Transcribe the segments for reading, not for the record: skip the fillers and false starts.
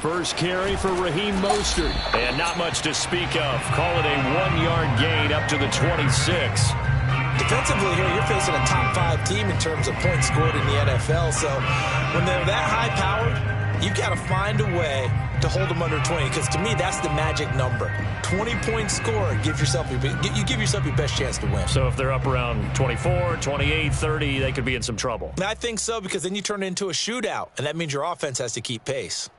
First carry for Raheem Mostert. And not much to speak of. Call it a 1-yard gain up to the 26. Defensively here, you're facing a top 5 team in terms of points scored in the NFL. So when they're that high-powered, you got to find a way to hold them under 20, because to me, that's the magic number. 20-point score, you give yourself your best chance to win. So if they're up around 24, 28, 30, they could be in some trouble. I think so, because then you turn it into a shootout, and that means your offense has to keep pace.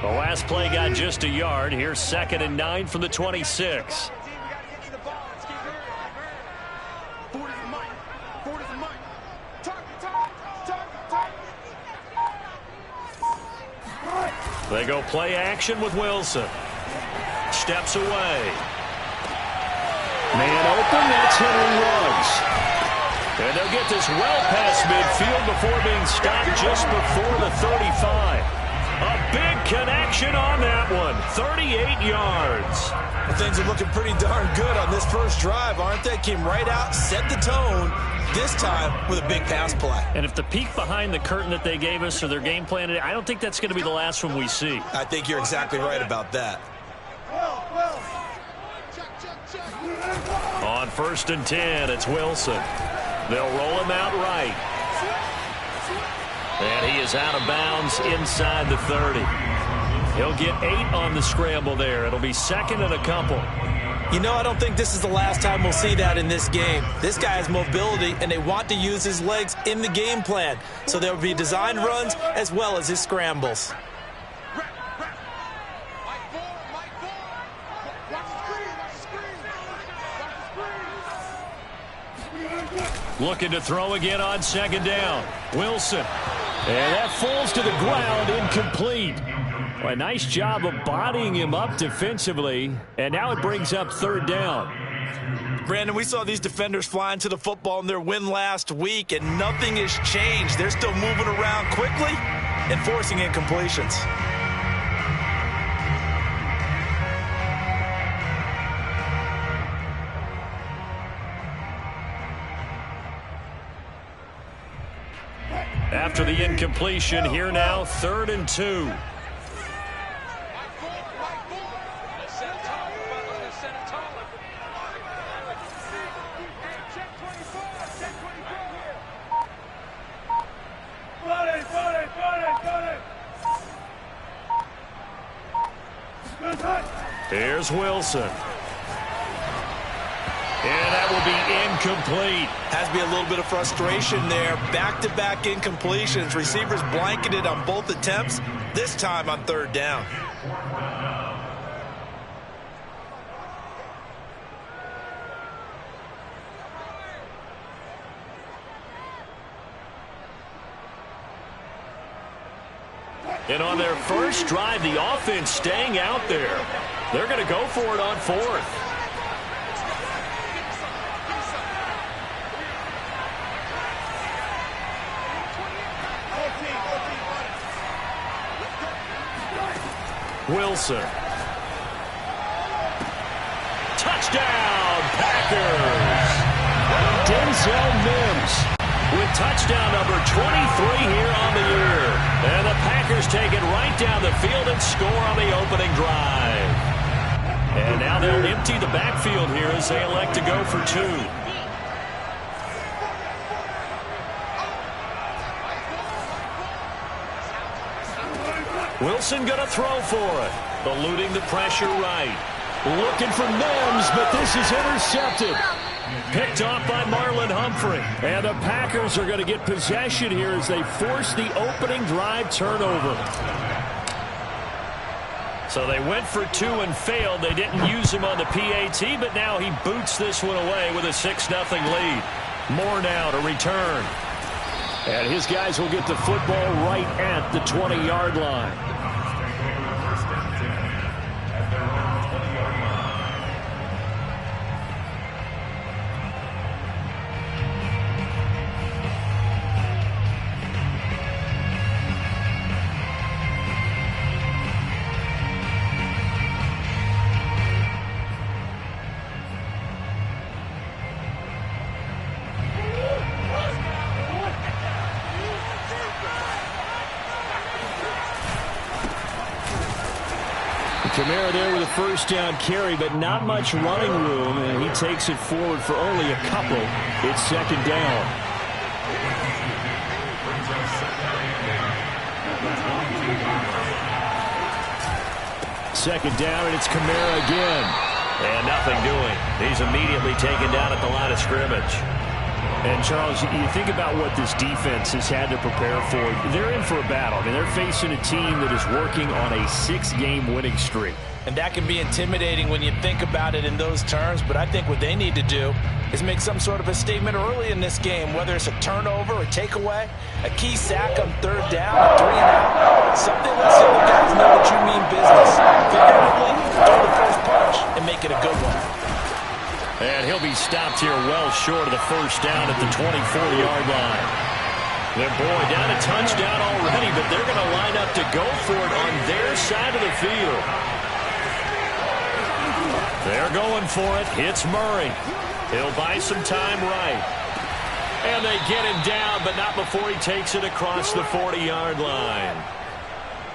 The last play got just a yard. Here's 2nd and 9 from the 26. They go play action with Wilson. Steps away. Man open, that's Henry Ruggs. And they'll get this well past midfield before being stopped just before the 35. A big connection on that one. 38 yards. Well, things are looking pretty darn good on this first drive, aren't they? Came right out, set the tone, this time with a big pass play. And if the peek behind the curtain that they gave us or their game plan, I don't think that's going to be the last one we see. I think you're exactly right about that. On 1st and 10, it's Wilson. They'll roll him out right. And he is out of bounds inside the 30. He'll get 8 on the scramble there. It'll be 2nd and a couple. You know, I don't think this is the last time we'll see that in this game. This guy has mobility, and they want to use his legs in the game plan. So there will be designed runs as well as his scrambles. Looking to throw again on 2nd down. Wilson. And that falls to the ground, incomplete. Well, a nice job of bodying him up defensively. And now it brings up 3rd down. Brandon, we saw these defenders flying to the football in their win last week, and nothing has changed. They're still moving around quickly and forcing incompletions. After the incompletion, here now, 3rd and 2. Here's Wilson. And that will be incomplete. Has to be a little bit of frustration there. Back-to-back incompletions. Receivers blanketed on both attempts, this time on 3rd down. And on their first drive, the offense staying out there. They're going to go for it on 4th. Wilson. Touchdown, Packers. Denzel Mims with touchdown number 23 here on the year. And the Packers take it right down the field and score on the opening drive. And now they'll empty the backfield here as they elect to go for 2. Wilson going to throw for it. Eluding the pressure right. Looking for Mims, but this is intercepted. Picked off by Marlon Humphrey. And the Packers are going to get possession here as they force the opening drive turnover. So they went for 2 and failed. They didn't use him on the PAT, but now he boots this one away with a 6-0 lead. Moore now to return. And his guys will get the football right at the 20-yard line. Kamara there with a first down carry, but not much running room, and he takes it forward for only a couple. It's second down. Second down, and it's Kamara again. And nothing doing. He's immediately taken down at the line of scrimmage. And, Charles, you think about what this defense has had to prepare for. They're in for a battle. I mean, they're facing a team that is working on a 6-game winning streak. And that can be intimidating when you think about it in those terms. But I think what they need to do is make some sort of a statement early in this game, whether it's a turnover, a takeaway, a key sack on third down, a 3-and-out. Something lets the other guys know that you mean business. Figuratively, throw the first punch and make it a good one. And he'll be stopped here well short of the first down at the 24-yard line. Their boy down a touchdown already, but they're going to line up to go for it on their side of the field. They're going for it. It's Murray. He'll buy some time right. And they get him down, but not before he takes it across the 40-yard line.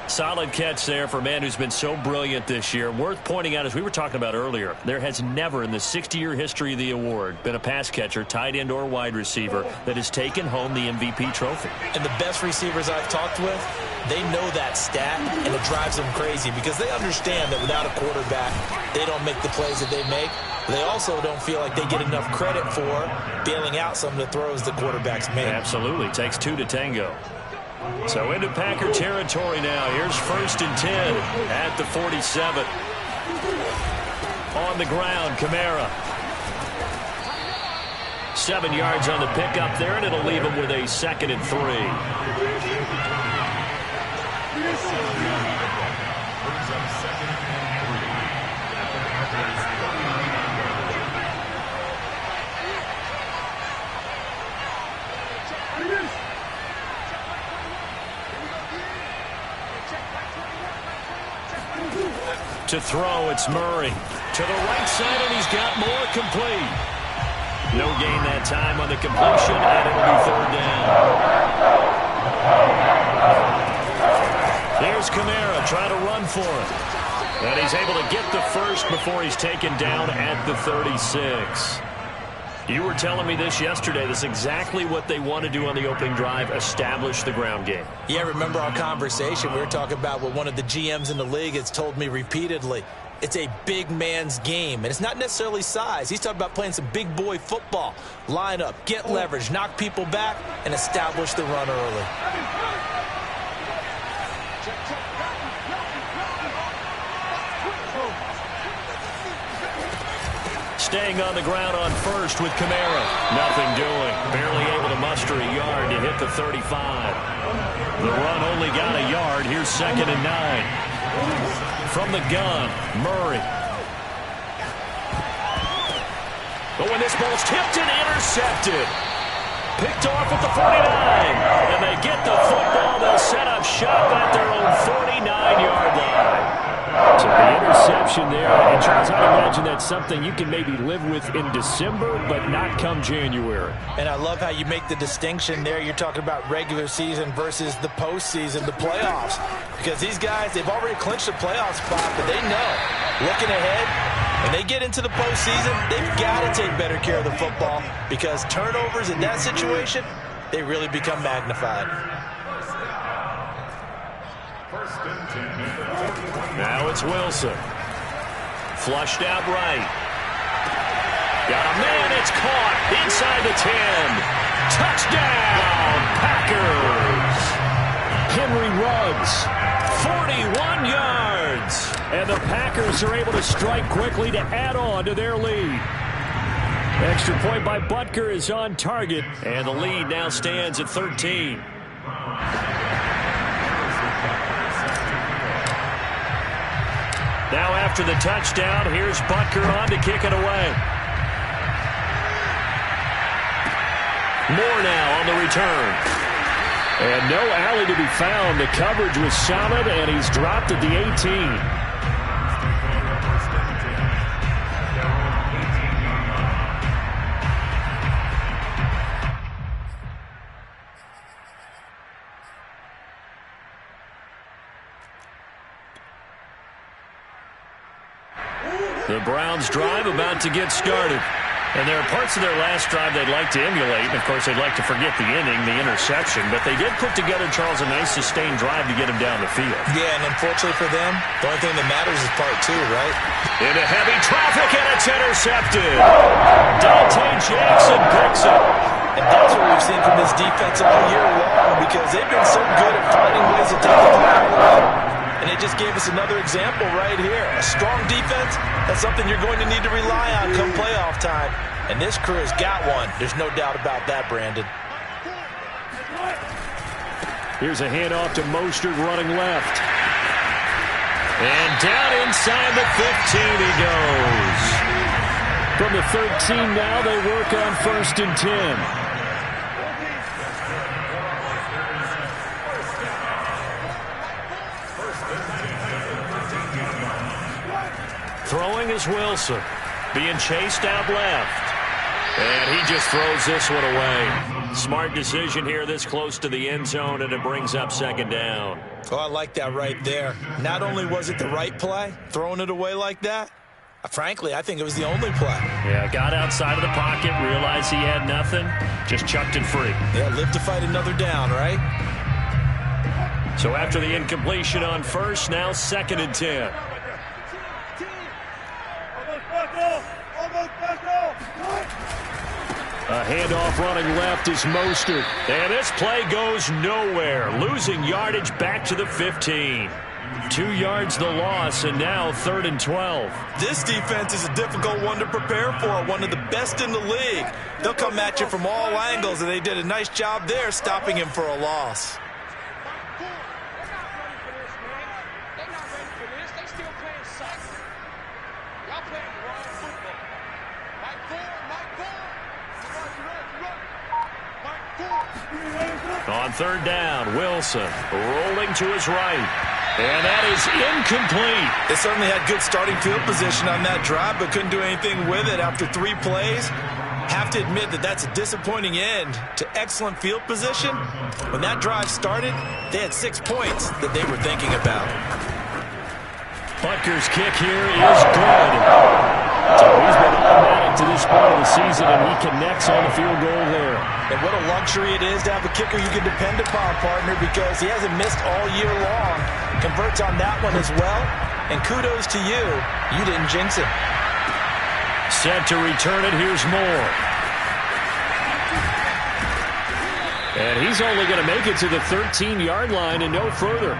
Solid catch there for a man who's been so brilliant this year. Worth pointing out, as we were talking about earlier, there has never in the 60-year history of the award been a pass catcher, tight end, or wide receiver that has taken home the MVP trophy. And the best receivers I've talked with, they know that stat, and it drives them crazy because they understand that without a quarterback, they don't make the plays that they make. They also don't feel like they get enough credit for bailing out some of the throws the quarterbacks make. Absolutely. Takes two to tango. So into Packer territory now. Here's 1st and 10 at the 47. On the ground, Kamara. 7 yards on the pickup there, and it'll leave him with a 2nd and 3. To throw, it's Murray. To the right side, and he's got more complete. No gain that time on the completion, and it'll be 3rd down. There's Kamara trying to run for it. And he's able to get the first before he's taken down at the 36. You were telling me this yesterday. This is exactly what they want to do on the opening drive, establish the ground game. Yeah, remember our conversation? We were talking about what one of the GMs in the league has told me repeatedly. It's a big man's game, and it's not necessarily size. He's talking about playing some big boy football. Line up, get leverage, knock people back, and establish the run early. Staying on the ground on first with Kamara. Nothing doing. Barely able to muster a yard to hit the 35. The run only got a yard. Here's 2nd and 9. From the gun, Murray. But when this ball's tipped and intercepted. Picked off at the 49. And they get the football. They'll set up shop at their own 49-yard line. So the interception there, and Charles, I imagine that's something you can maybe live with in December, but not come January. And I love how you make the distinction there. You're talking about regular season versus the postseason, the playoffs. Because these guys, they've already clinched a playoff spot, but they know, looking ahead, when they get into the postseason, they've got to take better care of the football because turnovers in that situation, they really become magnified. Now it's Wilson. Flushed out right. Got a man, it's caught inside the 10. Touchdown, Packers. Henry runs 41 yards. And the Packers are able to strike quickly to add on to their lead. Extra point by Butker is on target, and the lead now stands at 13. Now after the touchdown, here's Butker on to kick it away. Moore now on the return. And no alley to be found. The coverage was solid, and he's dropped at the 18. The Browns drive about to get started. And there are parts of their last drive they'd like to emulate. And, of course, they'd like to forget the inning, the interception. But they did put together, Charles, a nice sustained drive to get him down the field. Yeah, and unfortunately for them, the only thing that matters is part two, right? Into heavy traffic, and it's intercepted. Dante Jackson picks it. And that's what we've seen from this defense all year long, because they've been so good at finding ways to take the ball away. And it just gave us another example right here. A strong defense, that's something you're going to need to rely on come playoff time. And this crew has got one. There's no doubt about that, Brandon. Here's a handoff to Mostert running left. And down inside the 15 he goes. From the 13 now, they work on 1st and 10. Throwing is Wilson. Being chased out left. And he just throws this one away. Smart decision here this close to the end zone, and it brings up 2nd down. Oh, I like that right there. Not only was it the right play, throwing it away like that, frankly, I think it was the only play. Yeah, got outside of the pocket, realized he had nothing, just chucked it free. Yeah, live to fight another down, right? So after the incompletion on 1st, now 2nd and 10. A handoff running left is Mostert. And this play goes nowhere. Losing yardage back to the 15. 2 yards the loss, and now 3rd and 12. This defense is a difficult one to prepare for. One of the best in the league. They'll come at you from all angles, and they did a nice job there stopping him for a loss. On 3rd down, Wilson rolling to his right. And that is incomplete. They certainly had good starting field position on that drive, but couldn't do anything with it after 3 plays. Have to admit that that's a disappointing end to excellent field position. When that drive started, they had 6 points that they were thinking about. Butker's kick here is good. So he's been automatic to this point of the season, and he connects on the field goal there. And what a luxury it is to have a kicker you can depend upon, partner, because he hasn't missed all year long. Converts on that one as well. And kudos to you. You didn't jinx it. Set to return it. Here's Moore. And he's only going to make it to the 13-yard line and no further.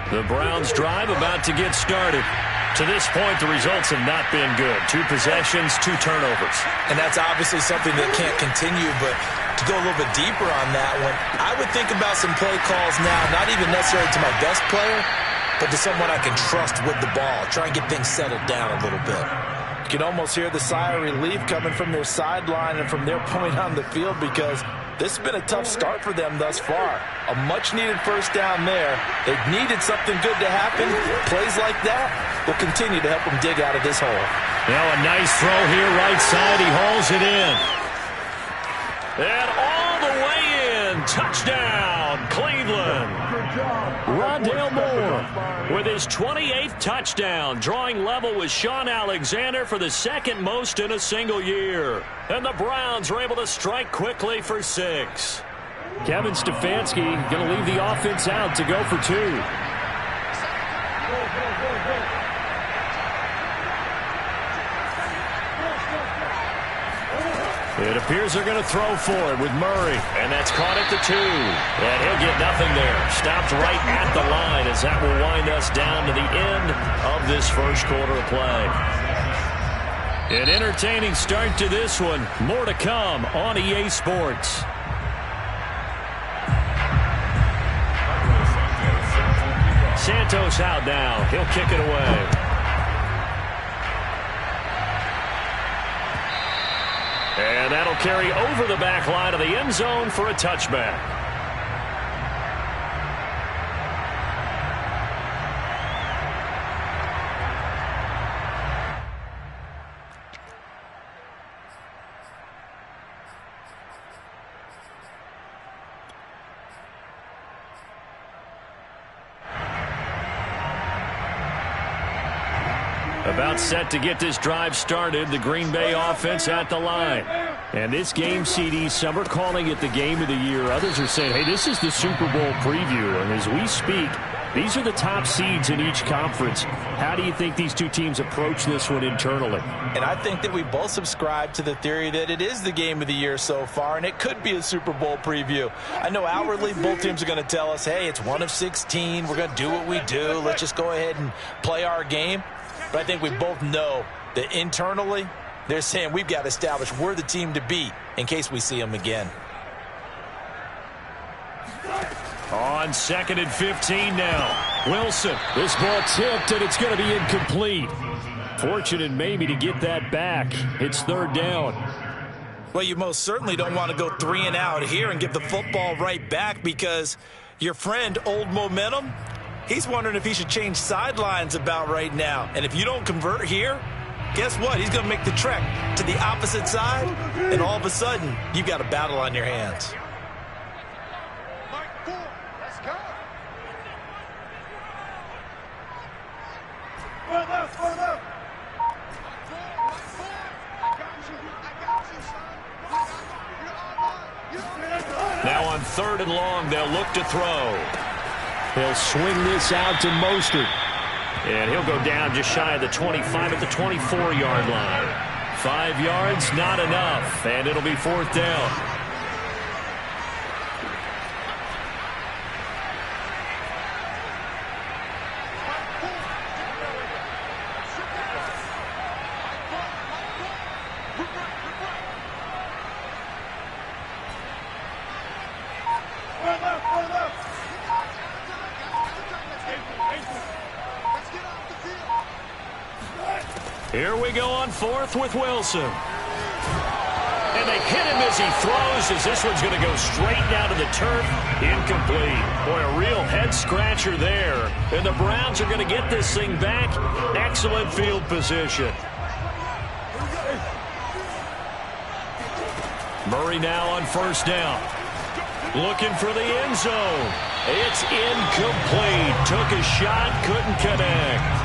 The Browns drive about to get started. To this point, the results have not been good. 2 possessions, 2 turnovers. And that's obviously something that can't continue, but to go a little bit deeper on that one, I would think about some play calls now, not even necessarily to my best player, but to someone I can trust with the ball. Try and get things settled down a little bit. You can almost hear the sigh of relief coming from their sideline and from their point on the field, because this has been a tough start for them thus far. A much-needed 1st down there. They've needed something good to happen. Plays like that will continue to help them dig out of this hole. Now a nice throw here, right side. He hauls it in. And all the way in. Touchdown, Cleveland. Rondale Moore with his 28th touchdown, drawing level with Sean Alexander for the 2nd most in a single year. And the Browns are able to strike quickly for 6. Kevin Stefanski going to leave the offense out to go for 2. It appears they're going to throw for it with Murray. And that's caught at the 2. And he'll get nothing there. Stopped right at the line, as that will wind us down to the end of this 1st quarter of play. An entertaining start to this one. More to come on EA Sports. Santos out now. He'll kick it away. And that'll carry over the back line of the end zone for a touchback. About set to get this drive started, the Green Bay offense at the line. And this game, CD, some are calling it the game of the year. Others are saying, hey, this is the Super Bowl preview. And as we speak, these are the top seeds in each conference. How do you think these two teams approach this one internally? And I think that we both subscribe to the theory that it is the game of the year so far, and it could be a Super Bowl preview. I know outwardly both teams are going to tell us, hey, it's 1 of 16. We're going to do what we do. Let's just go ahead and play our game. But I think we both know that internally, they're saying we've got to establish we're the team to beat in case we see them again. On 2nd and 15 now. Wilson, this ball tipped, and it's going to be incomplete. Fortunate maybe to get that back. It's 3rd down. Well, you most certainly don't want to go 3 and out here and give the football right back because your friend, Old Momentum, he's wondering if he should change sidelines about right now. And if you don't convert here, guess what? He's going to make the trek to the opposite side, and all of a sudden, you've got a battle on your hands. Now on 3rd and long, they'll look to throw. He'll swing this out to Mostert. And he'll go down just shy of the 25 at the 24-yard line. 5 yards, not enough. And it'll be 4th down. Here we go on 4th with Wilson. And they hit him as he throws, as this one's going to go straight down to the turf. Incomplete. Boy, a real head-scratcher there. And the Browns are going to get this thing back. Excellent field position. Murray now on 1st down. Looking for the end zone. It's incomplete. Took a shot, couldn't connect.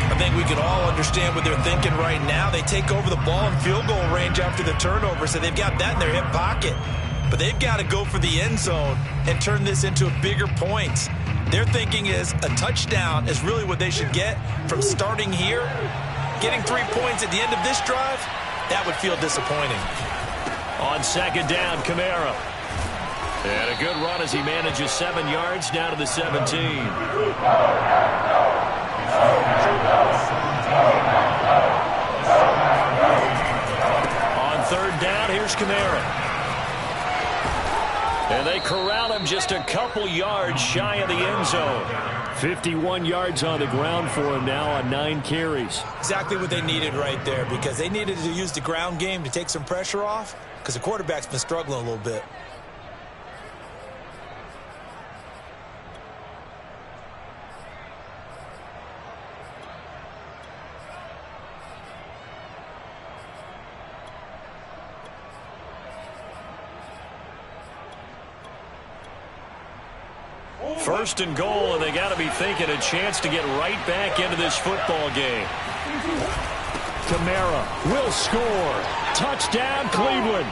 I think we can all understand what they're thinking right now. They take over the ball in field goal range after the turnover, so they've got that in their hip pocket. But they've got to go for the end zone and turn this into a bigger point. Their thinking is a touchdown is really what they should get from starting here. Getting 3 points at the end of this drive, that would feel disappointing. On 2nd down, Kamara. And a good run as he manages 7 yards down to the 17. On 3rd down, here's Kamara. And they corral him just a couple yards shy of the end zone. 51 yards on the ground for him now on 9 carries. Exactly what they needed right there, because they needed to use the ground game to take some pressure off, because the quarterback's been struggling a little bit. First and goal, and they got to be thinking a chance to get right back into this football game. Kamara will score. Touchdown, Cleveland.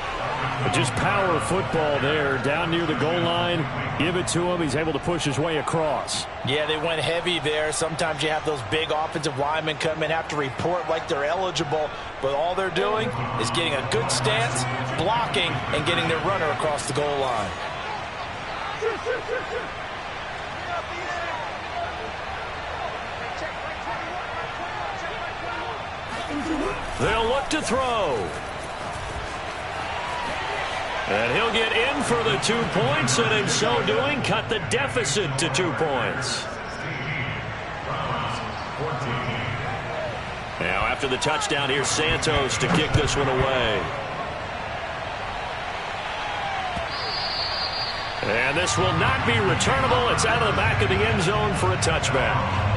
Just power football there down near the goal line. Give it to him. He's able to push his way across. Yeah, they went heavy there. Sometimes you have those big offensive linemen come in, have to report like they're eligible, but all they're doing is getting a good stance, blocking, and getting their runner across the goal line. They'll look to throw. And he'll get in for the 2 points, and in so doing, cut the deficit to 2 points. Now, after the touchdown, here's Santos to kick this one away. And this will not be returnable. It's out of the back of the end zone for a touchback.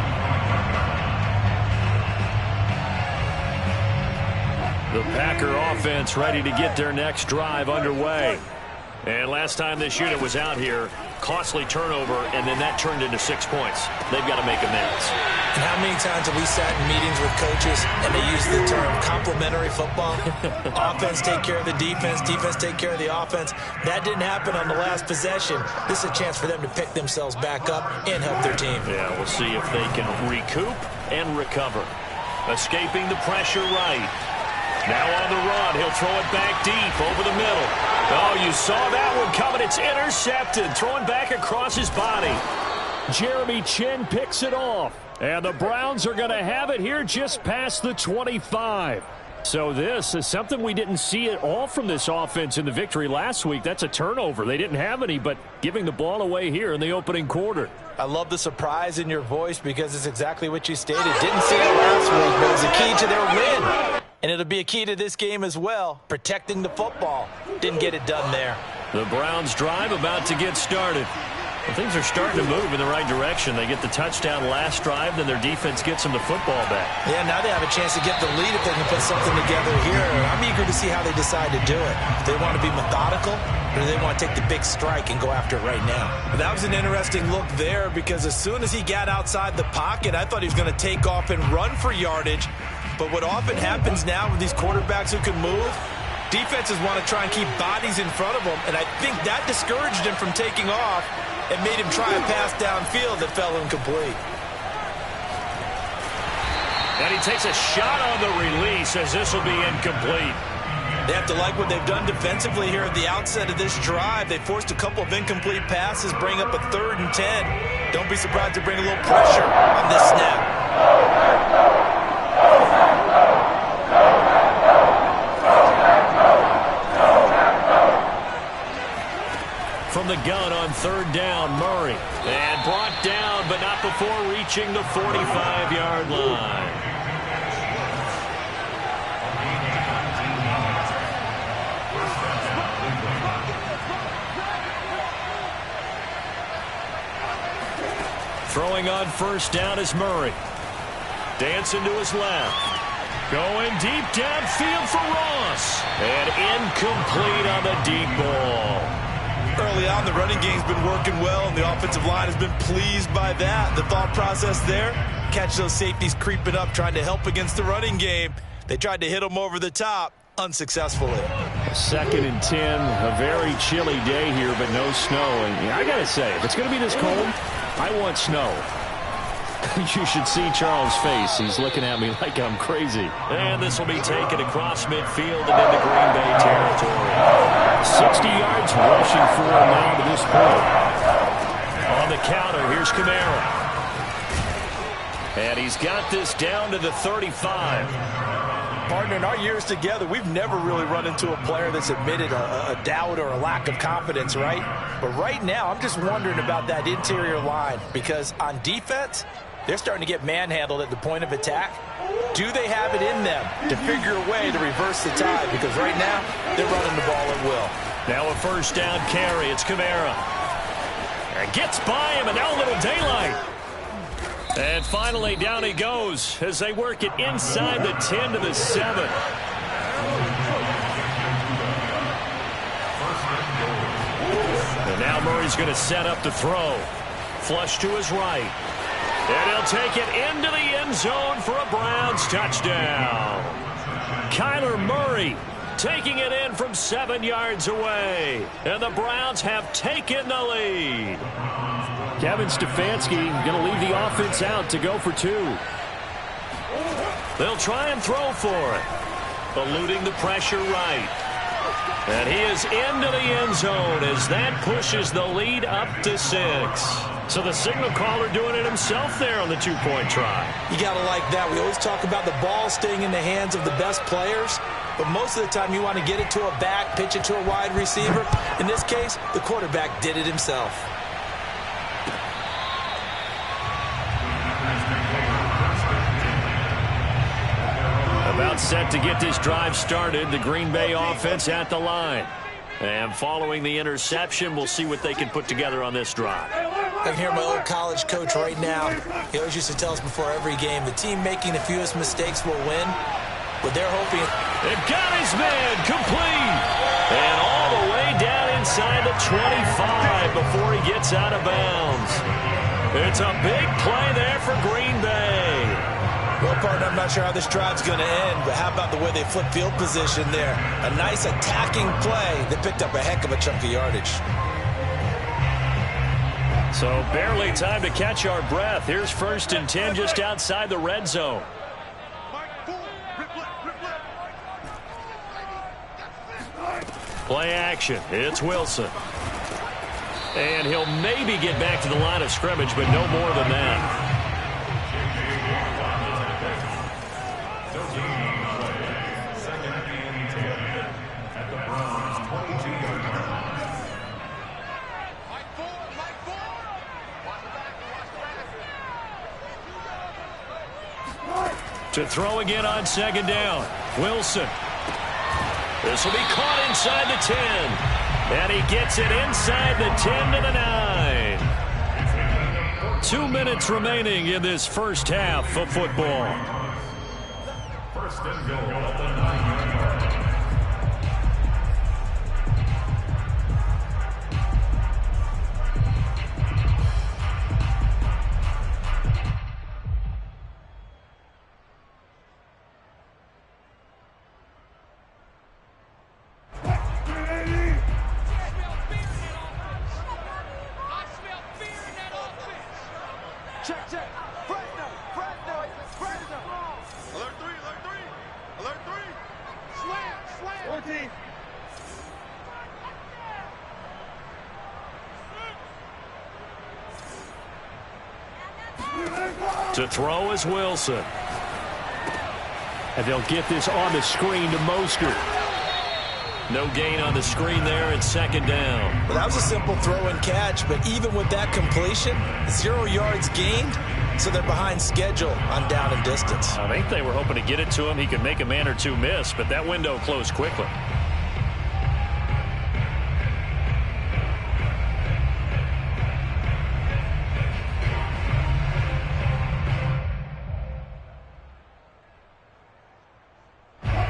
The Packer offense ready to get their next drive underway. And last time this unit was out here, costly turnover, and then that turned into 6 points. They've got to make amends. And how many times have we sat in meetings with coaches and they use the term complementary football? Offense take care of the defense, defense take care of the offense. That didn't happen on the last possession. This is a chance for them to pick themselves back up and help their team. Yeah, we'll see if they can recoup and recover. Escaping the pressure right. Now on the run, he'll throw it back deep over the middle. Oh, you saw that one coming. It's intercepted. Throwing back across his body. Jeremy Chin picks it off. And the Browns are going to have it here just past the 25. So this is something we didn't see at all from this offense in the victory last week. That's a turnover. They didn't have any, but giving the ball away here in the opening quarter. I love the surprise in your voice because it's exactly what you stated. Didn't see it last week, but it's a key to their win. And it'll be a key to this game as well, protecting the football. Didn't get it done there. The Browns drive about to get started. Well, things are starting to move in the right direction. They get the touchdown last drive, then their defense gets them the football back. Yeah, now they have a chance to get the lead if they can put something together here. I'm eager to see how they decide to do it. Do they want to be methodical, or do they want to take the big strike and go after it right now? That was an interesting look there because as soon as he got outside the pocket, I thought he was going to take off and run for yardage. But what often happens now with these quarterbacks who can move, defenses want to try and keep bodies in front of them, and I think that discouraged him from taking off and made him try a pass downfield that fell incomplete. And he takes a shot on the release as this will be incomplete. They have to like what they've done defensively here at the outset of this drive. They forced a couple of incomplete passes, bring up a 3rd and 10. Don't be surprised to bring a little pressure on this snap. From the gun on 3rd down, Murray. And brought down, but not before reaching the 45-yard line. Throwing on 1st down is Murray. Dancing to his left. Going deep downfield for Ross. And incomplete on the deep ball. Early on, the running game's been working well, and the offensive line has been pleased by that. The thought process there, catch those safeties creeping up, trying to help against the running game. They tried to hit them over the top, unsuccessfully. 2nd and 10, a very chilly day here, but no snow. And I got to say, if it's going to be this cold, I want snow. You should see Charles' face. He's looking at me like I'm crazy. And this will be taken across midfield and into Green Bay territory. 60 yards rushing for him now to this point. On the counter, here's Kamara. And he's got this down to the 35. Partner, in our years together, we've never really run into a player that's admitted a doubt or a lack of confidence, right? But right now, I'm just wondering about that interior line because on defense, they're starting to get manhandled at the point of attack. Do they have it in them to figure a way to reverse the tide? Because right now, they're running the ball at will. Now a 1st down carry. It's Kamara. And gets by him, and now a little daylight. And finally, down he goes as they work it inside the 10 to the 7. And now Murray's going to set up the throw. Flush to his right. And he'll take it into the end zone for a Browns touchdown. Kyler Murray taking it in from 7 yards away. And the Browns have taken the lead. Kevin Stefanski going to leave the offense out to go for 2. They'll try and throw for it. Eluding the pressure right. And he is into the end zone as that pushes the lead up to 6. So the signal caller doing it himself there on the 2-point try. You got to like that. We always talk about the ball staying in the hands of the best players, but most of the time you want to get it to a back, pitch it to a wide receiver. In this case, the quarterback did it himself. About set to get this drive started, the Green Bay offense at the line. And following the interception, we'll see what they can put together on this drive. I can hear my old college coach right now. He always used to tell us before every game, the team making the fewest mistakes will win. But they're hoping. They've got his man complete. And all the way down inside 25 before he gets out of bounds. It's a big play there for Green Bay. Well, partner, I'm not sure how this drive's going to end, but how about the way they flip field position there? A nice attacking play that picked up a heck of a chunk of yardage. So barely time to catch our breath. Here's 1st and 10 just outside the red zone. Play action. It's Wilson. And he'll maybe get back to the line of scrimmage, but no more than that. To throw again on 2nd down. Wilson. This will be caught inside the 10. And he gets it inside the 10 to the 9. 2 minutes remaining in this first half of football. 1st and goal at the 9-yard line. To throw is Wilson. And they'll get this on the screen to Mostert. No gain on the screen there. It's 2nd down. Well, that was a simple throw and catch, but even with that completion, 0 yards gained, so they're behind schedule on down and distance. I think they were hoping to get it to him. He could make a man or two miss, but that window closed quickly.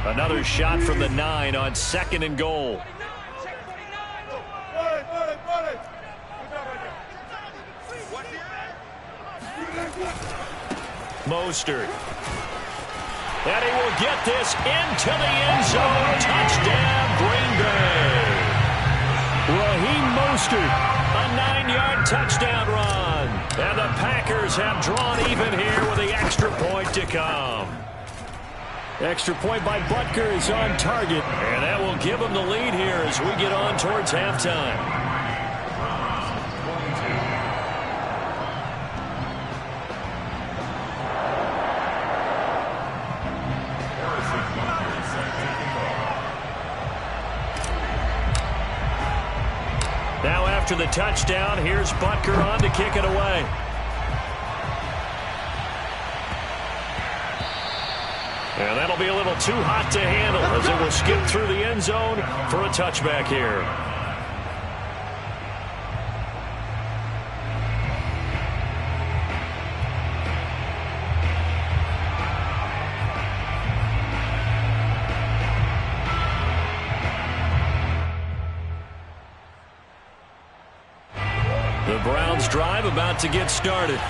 Another shot from the 9 on 2nd and goal. Mostert. And he will get this into the end zone. Touchdown, Green Bay. Raheem Mostert, a 9-yard touchdown run. And the Packers have drawn even here with the extra point to come. Extra point by Butker is on target, and that will give them the lead here as we get on towards halftime. Now after the touchdown, here's Butker on to kick it away. And that'll be a little too hot to handle as it will skip through the end zone for a touchback here. The Browns drive about to get started.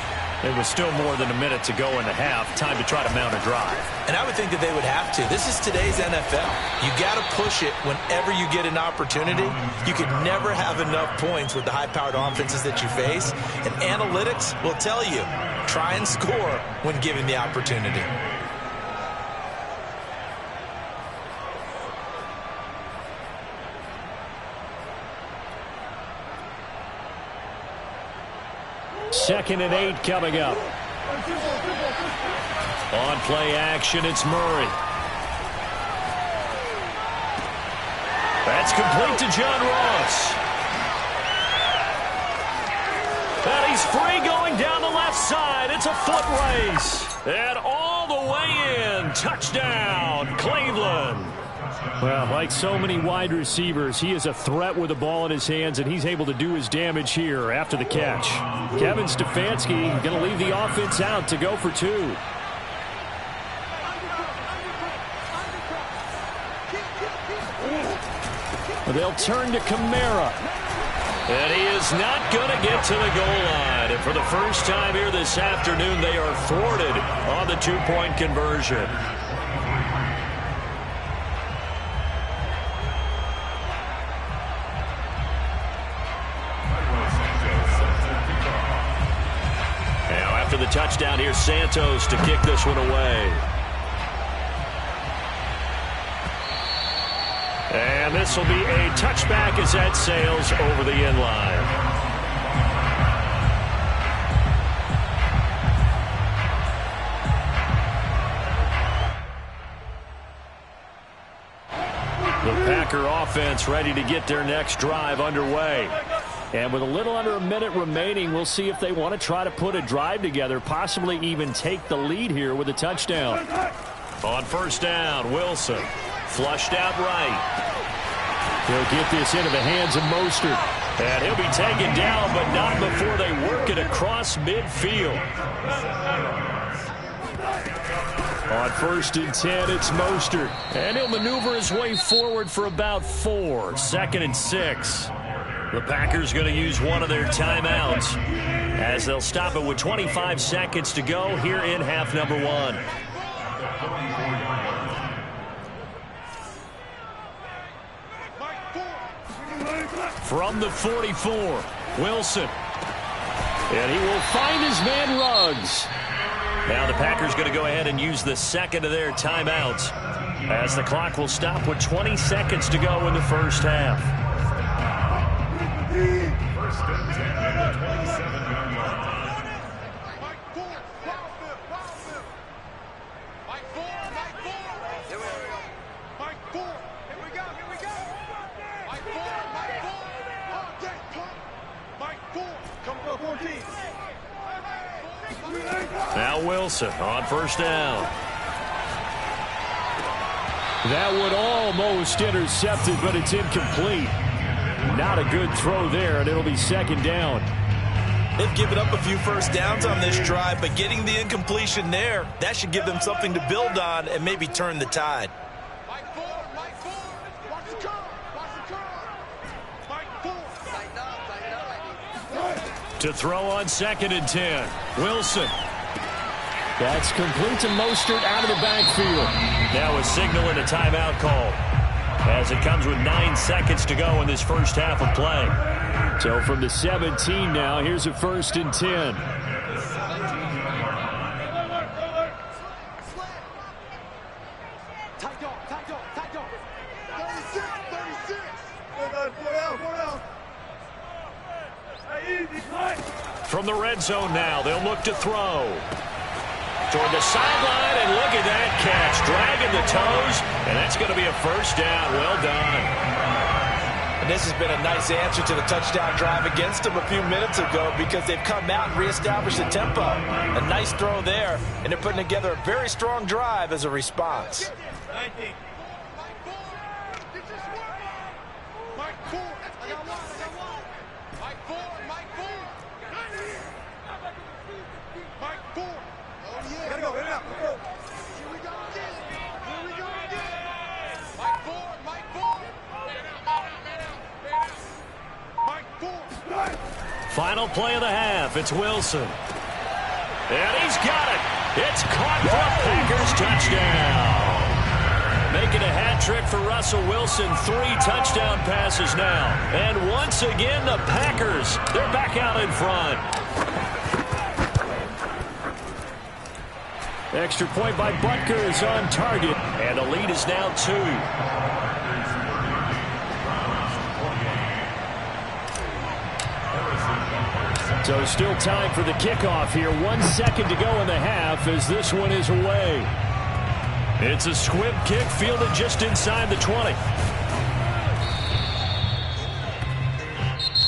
There was still more than a minute to go in the half. Time to try to mount a drive. And I would think that they would have to. This is today's NFL. You got to push it whenever you get an opportunity. You could never have enough points with the high-powered offenses that you face. And analytics will tell you, try and score when given the opportunity. Second and 8 coming up. On play action, it's Murray. That's complete to John Ross. And he's free going down the left side. It's a foot race. And all the way in. Touchdown, Cleveland. Well, like so many wide receivers, he is a threat with the ball in his hands, and he's able to do his damage here after the catch. Kevin Stefanski going to leave the offense out to go for 2. They'll turn to Kamara. And he is not going to get to the goal line. And for the first time here this afternoon, they are thwarted on the two-point conversion. Now after the touchdown, here's Santos to kick this one away. And this will be a touchback as that sails over the end line. The Packer offense ready to get their next drive underway. And with a little under a minute remaining, we'll see if they want to try to put a drive together, possibly even take the lead here with a touchdown. On first down, Wilson. Flushed out right. He'll get this into the hands of Mostert. And he'll be taken down, but not before they work it across midfield. On first and 10, it's Mostert. And he'll maneuver his way forward for about 4. 2nd and 6. The Packers going to use one of their timeouts as they'll stop it with 25 seconds to go here in half number 1. From the 44, Wilson. And he will find his man Ruggs. Now the Packers going to go ahead and use the second of their timeouts as the clock will stop with 20 seconds to go in the first half. First and 10 at the 27-yard line. Now Wilson on first down. That would almost intercept it, but it's incomplete. Not a good throw there, and it'll be second down. They've given up a few first downs on this drive, but getting the incompletion there, that should give them something to build on and maybe turn the tide. To throw on 2nd and 10, Wilson. That's complete to Mostert out of the backfield. Now a signal and a timeout call as it comes with 9 seconds to go in this first half of play. So from the 17 now, here's a 1st and 10. From the red zone now, they'll look to throw. Toward the sideline, and look at that catch. Dragging the toes, and that's going to be a first down. Well done. And this has been a nice answer to the touchdown drive against them a few minutes ago because they've come out and reestablished the tempo. A nice throw there, and they're putting together a very strong drive as a response. Final play of the half. It's Wilson. And he's got it. It's caught for a Packers touchdown. Making a hat trick for Russell Wilson. 3 touchdown passes now. And once again, the Packers, they're back out in front. Extra point by Butker is on target. And the lead is now 2. So still time for the kickoff here. 1 second to go in the half as this one is away. It's a squib kick fielded just inside the 20.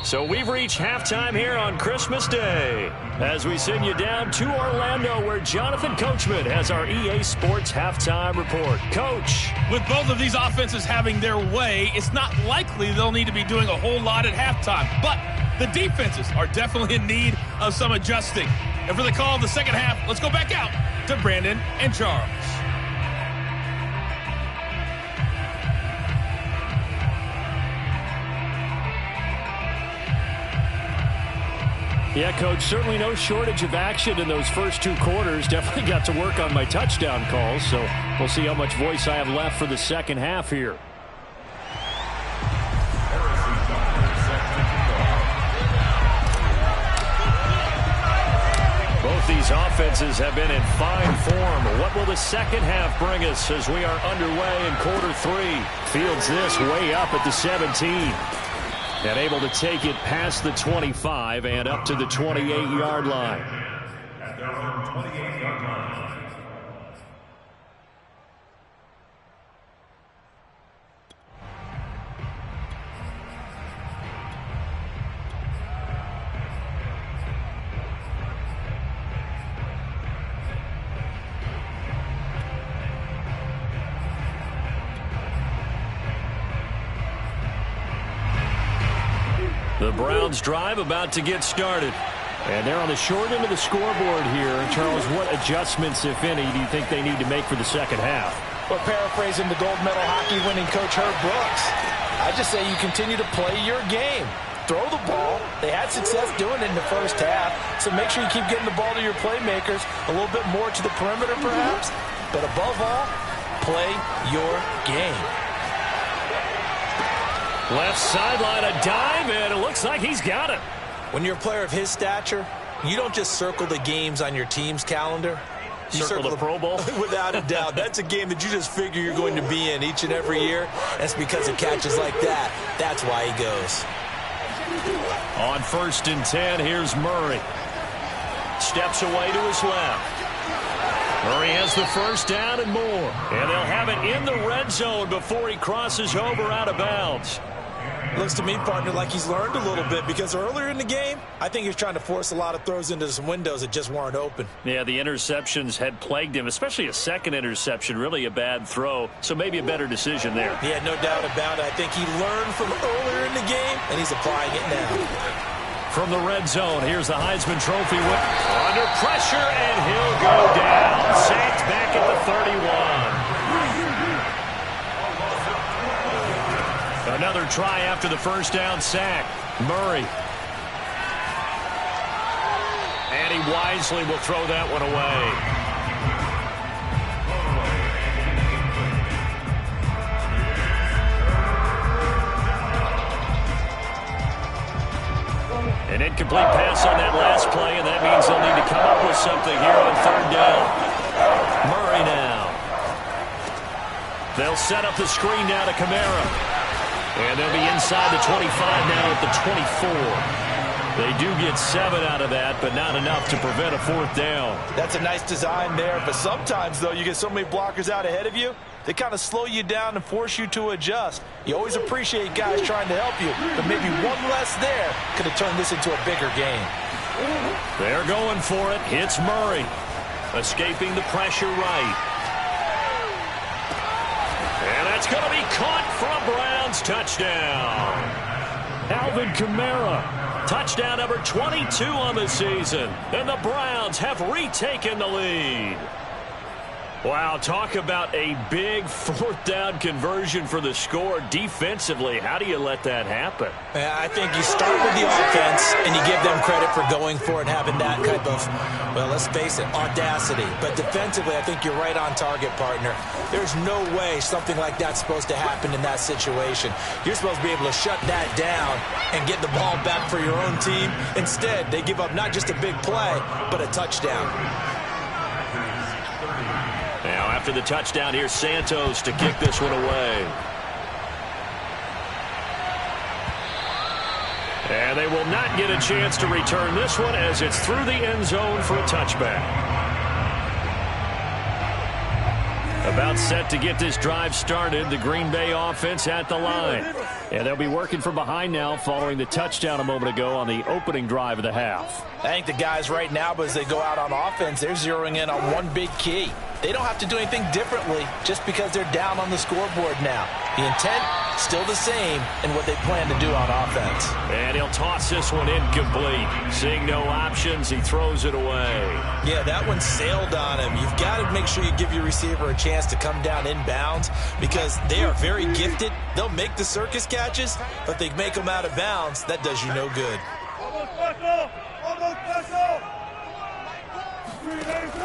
So we've reached halftime here on Christmas Day as we send you down to Orlando where Jonathan Coachman has our EA Sports halftime report. Coach. With both of these offenses having their way, it's not likely they'll need to be doing a whole lot at halftime. But the defenses are definitely in need of some adjusting. And for the call of the second half, let's go back out to Brandon and Charles. Yeah, Coach, certainly no shortage of action in those first 2 quarters. Definitely got to work on my touchdown calls, so we'll see how much voice I have left for the second half here. Both these offenses have been in fine form. What will the second half bring us as we are underway in quarter 3? Fields this way up at the 17. And able to take it past the 25 and up to the 28-yard line. At their own 28-yard line. The Browns drive about to get started. And they're on the short end of the scoreboard here. Charles, what adjustments, if any, do you think they need to make for the second half? Well, paraphrasing the gold medal hockey winning coach Herb Brooks, I just say you continue to play your game. Throw the ball. They had success doing it in the first half, so make sure you keep getting the ball to your playmakers, a little bit more to the perimeter perhaps, but above all, play your game. Left sideline, a dive, and it looks like he's got it. When you're a player of his stature, you don't just circle the games on your team's calendar. You circle the Pro Bowl? Without a doubt. That's a game that you just figure you're going to be in each and every year. That's because of catches like that. That's why he goes. On 1st and 10, here's Murray. Steps away to his left. Murray has the first down and more. And they'll have it in the red zone before he crosses over out of bounds. Looks to me, partner, like he's learned a little bit because earlier in the game, I think he was trying to force a lot of throws into some windows that just weren't open. Yeah, the interceptions had plagued him, especially a second interception, really a bad throw. So maybe a better decision there. Yeah, no doubt about it. I think he learned from earlier in the game, and he's applying it now. From the red zone, here's the Heisman Trophy winner. Under pressure, and he'll go down. Sacked back at the 31. Another try after the first down sack. Murray. And he wisely will throw that one away. An incomplete pass on that last play, and that means they'll need to come up with something here on 3rd down. Murray now. They'll set up the screen now to Kamara. And they'll be inside the 25 now at the 24. They do get 7 out of that, but not enough to prevent a 4th down. That's a nice design there, but sometimes, though, you get so many blockers out ahead of you, they kind of slow you down and force you to adjust. You always appreciate guys trying to help you, but maybe one less there could have turned this into a bigger game. They're going for it. It's Murray. Escaping the pressure right. And that's going to be caught for a Browns touchdown. Alvin Kamara, touchdown number 22 on the season. And the Browns have retaken the lead. Wow, talk about a big 4th down conversion for the score. Defensively, how do you let that happen? I think you start with the offense and you give them credit for going for it, having that type of, well, let's face it, audacity. But defensively, I think you're right on target, partner. There's no way something like that's supposed to happen in that situation. You're supposed to be able to shut that down and get the ball back for your own team. Instead, they give up not just a big play, but a touchdown. Now, after the touchdown, here's Santos to kick this one away. And they will not get a chance to return this one as it's through the end zone for a touchback. About set to get this drive started, the Green Bay offense at the line. And they'll be working from behind now following the touchdown a moment ago on the opening drive of the half. I think the guys right now, as they go out on offense, they're zeroing in on one big key. They don't have to do anything differently just because they're down on the scoreboard now. The intent, still the same in what they plan to do on offense. And he'll toss this one incomplete. Seeing no options, he throws it away. Yeah, that one sailed on him. You've got to make sure you give your receiver a chance to come down inbounds because they are very gifted. They'll make the circus catches, but they make them out of bounds. That does you no good.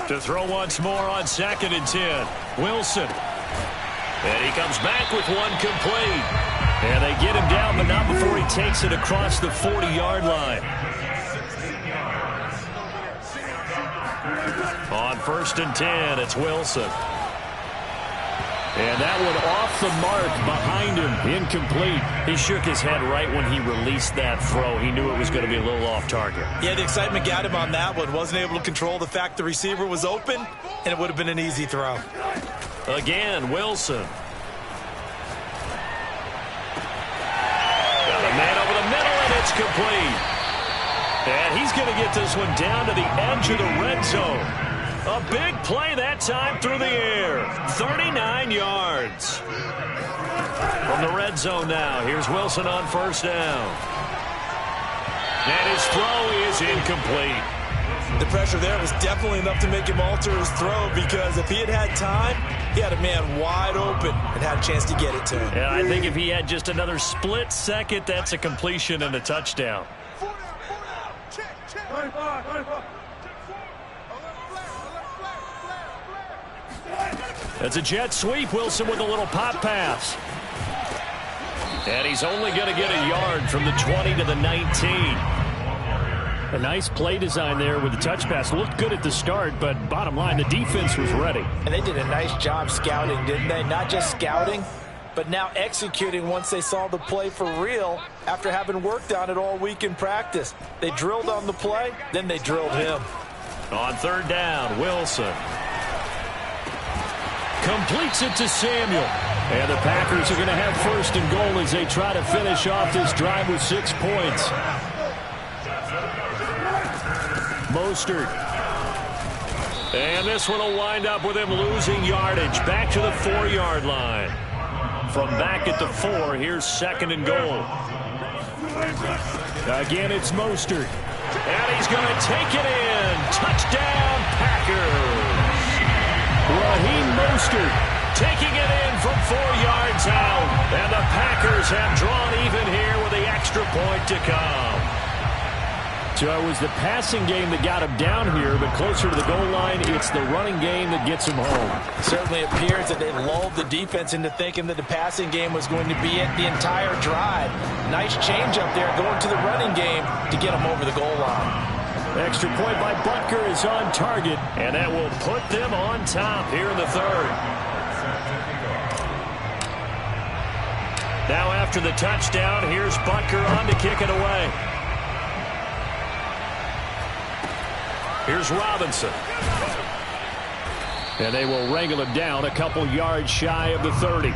To throw once more on 2nd and 10. Wilson. And he comes back with one complete. And they get him down, but not before he takes it across the 40-yard line. On 1st and 10, it's Wilson. And that one off the mark behind him, incomplete. He shook his head right when he released that throw. He knew it was going to be a little off target. Yeah, the excitement got him on that one. Wasn't able to control the fact the receiver was open, and it would have been an easy throw. Again, Wilson. Got a man over the middle, and it's complete. And he's going to get this one down to the edge of the red zone. A big play that time through the air. 39 yards. From the red zone now, here's Wilson on 1st down. And his throw is incomplete. The pressure there was definitely enough to make him alter his throw, because if he had had time, he had a man wide open and had a chance to get it to him. Yeah, I think if he had just another split second, that's a completion and a touchdown. That's a jet sweep. Wilson with a little pop pass. And he's only going to get a yard from the 20 to the 19. A nice play design there with the touch pass. Looked good at the start, but bottom line, the defense was ready. And they did a nice job scouting, didn't they? Not just scouting, but now executing once they saw the play for real after having worked on it all week in practice. They drilled on the play, then they drilled him. On 3rd down, Wilson completes it to Samuel. And the Packers are going to have 1st and goal as they try to finish off this drive with 6 points. Mostert. And this one will wind up with him losing yardage. Back to the 4-yard line. From back at the 4, here's 2nd and goal. Again, it's Mostert. And he's going to take it in. Touchdown, Packers. Raheem Mostert taking it in from 4 yards out. And the Packers have drawn even here with the extra point to come. So it was the passing game that got him down here, but closer to the goal line, it's the running game that gets him home. Certainly appears that they lulled the defense into thinking that the passing game was going to be it the entire drive. Nice change up there going to the running game to get him over the goal line. Extra point by Butker is on target, and that will put them on top here in the 3rd. Now after the touchdown, here's Butker on to kick it away. Here's Robinson. And they will wrangle him down a couple yards shy of the 30.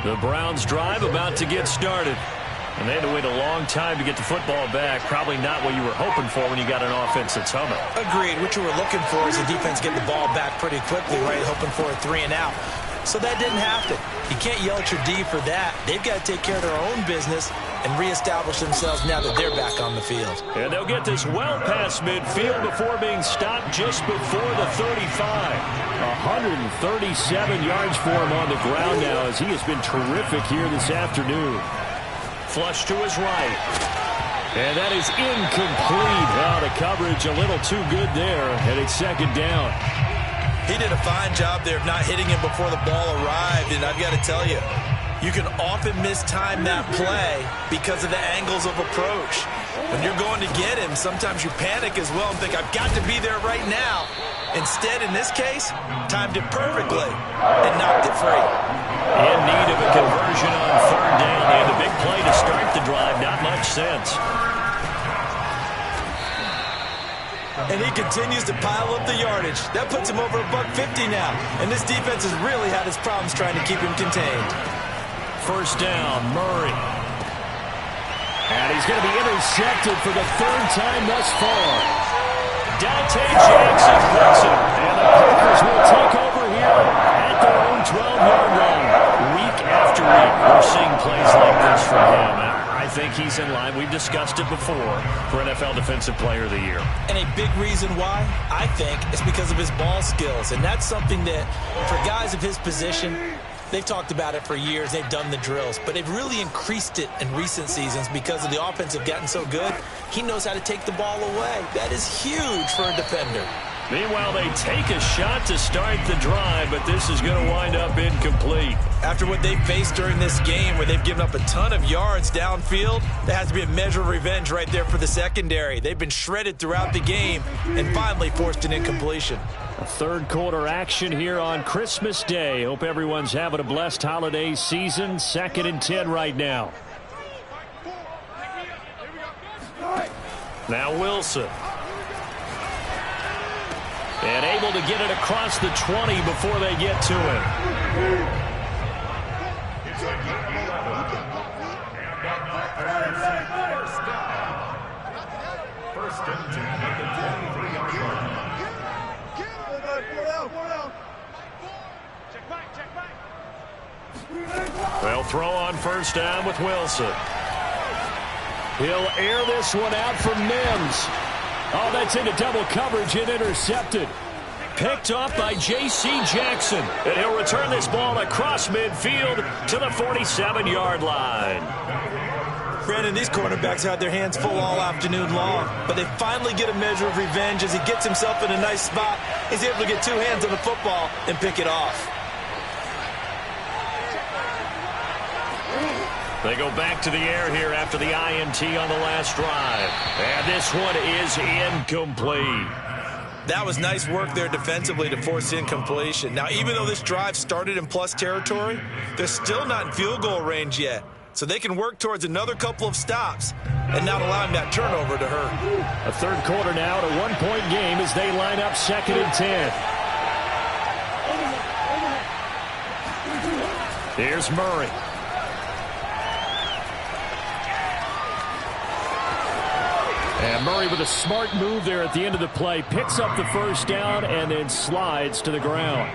The Browns drive about to get started. And they had to wait a long time to get the football back. Probably not what you were hoping for when you got an offense that's humming. Agreed. What you were looking for is the defense getting the ball back pretty quickly, right? Hoping for a 3 and out. So that didn't happen. You can't yell at your D for that. They've got to take care of their own business and reestablish themselves now that they're back on the field. And they'll get this well past midfield before being stopped just before the 35. 137 yards for him on the ground now as he has been terrific here this afternoon. Flush to his right. And that is incomplete. Well, the coverage a little too good there, and it's 2nd down. He did a fine job there of not hitting him before the ball arrived, and I've got to tell you, you can often mistime that play because of the angles of approach. When you're going to get him, sometimes you panic as well and think, I've got to be there right now. Instead, in this case, timed it perfectly and knocked it free. In need of a conversion on 3rd down. They had a big play to start the drive. Not much sense. And he continues to pile up the yardage. That puts him over $150 now. And this defense has really had its problems trying to keep him contained. 1st down, Murray. And he's going to be intercepted for the third time thus far. Dante Jackson puts it. And the Packers will take over here at their own 12-yard line. Week after week, we're seeing plays like this from him. I think he's in line. We've discussed it before for NFL Defensive Player of the Year. And a big reason why, I think, is because of his ball skills. And that's something that, for guys of his position, they've talked about it for years. They've done the drills. But they've really increased it in recent seasons because of the offense have gotten so good. He knows how to take the ball away. That is huge for a defender. Meanwhile, they take a shot to start the drive, but this is going to wind up incomplete. After what they've faced during this game, where they've given up a ton of yards downfield, there has to be a measure of revenge right there for the secondary. They've been shredded throughout the game and finally forced an incompletion. A third quarter action here on Christmas Day. Hope everyone's having a blessed holiday season. 2nd and 10 right now. Now Wilson. And able to get it across the 20 before they get to it. First and 10 at the 23-yard line. They'll throw on first down with Wilson. He'll air this one out from Mims. Oh, that's into double coverage and intercepted. Picked up by J.C. Jackson. And he'll return this ball across midfield to the 47-yard line. Brandon, these cornerbacks had their hands full all afternoon long, but they finally get a measure of revenge as he gets himself in a nice spot. He's able to get two hands on the football and pick it off. They go back to the air here after the INT on the last drive. And this one is incomplete. That was nice work there defensively to force incompletion. Now, even though this drive started in plus territory, they're still not in field goal range yet. So they can work towards another couple of stops and not allowing that turnover to hurt. A third quarter now at a one-point game as they line up 2nd and 10. Here's Murray. And Murray with a smart move there at the end of the play. Picks up the first down and then slides to the ground.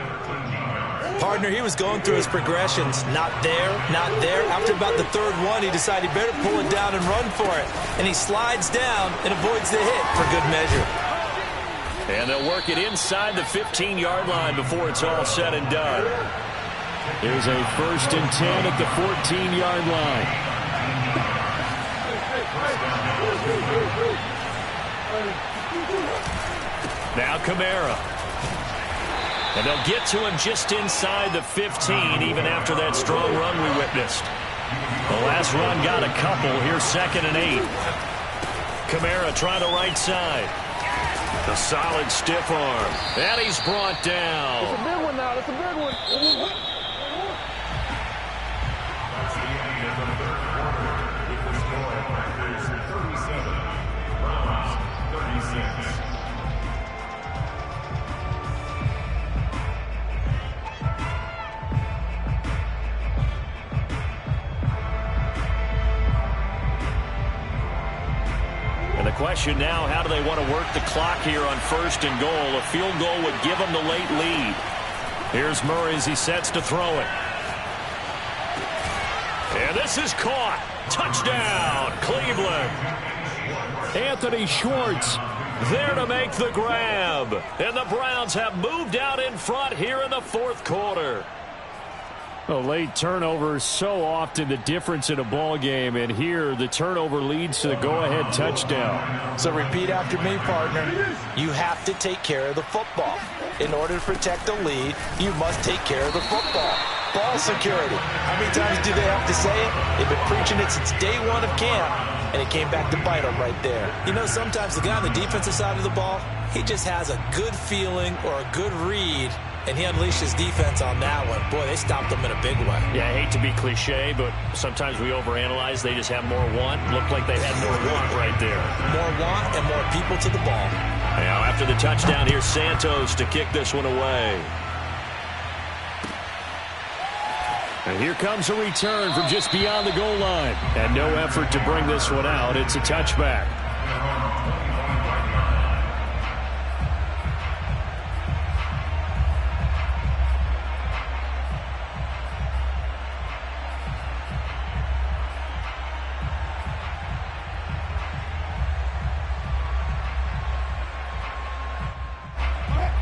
Partner, he was going through his progressions. Not there, not there. After about the third one, he decided he better pull it down and run for it. And he slides down and avoids the hit for good measure. And they'll work it inside the 15-yard line before it's all said and done. Here's a 1st and 10 at the 14-yard line. Now Kamara. And they'll get to him just inside the 15, even after that strong run we witnessed. The last run got a couple. Here's 2nd and 8. Kamara trying the right side. The solid stiff arm. And he's brought down. It's a big one now. It's a big one. That's the end of the third quarter. With the score, Packers 37, Browns 36. The question now, how do they want to work the clock here on 1st and goal? A field goal would give them the late lead. Here's Murray as he sets to throw it. And this is caught. Touchdown, Cleveland. Anthony Schwartz there to make the grab. And the Browns have moved out in front here in the 4th quarter. A late turnover is so often the difference in a ball game, and here the turnover leads to the go-ahead touchdown. So repeat after me, partner. You have to take care of the football. In order to protect a lead, you must take care of the football. Ball security. How many times do they have to say it? They've been preaching it since day one of camp, and it came back to bite them right there. You know, sometimes the guy on the defensive side of the ball, he just has a good feeling or a good read, and he unleashed his defense on that one. Boy, they stopped them in a big way. Yeah, I hate to be cliche, but sometimes we overanalyze. They just have more want. Looked like they had more want right there. More want and more people to the ball. Now, after the touchdown, here's Santos to kick this one away. And here comes a return from just beyond the goal line. And no effort to bring this one out. It's a touchback.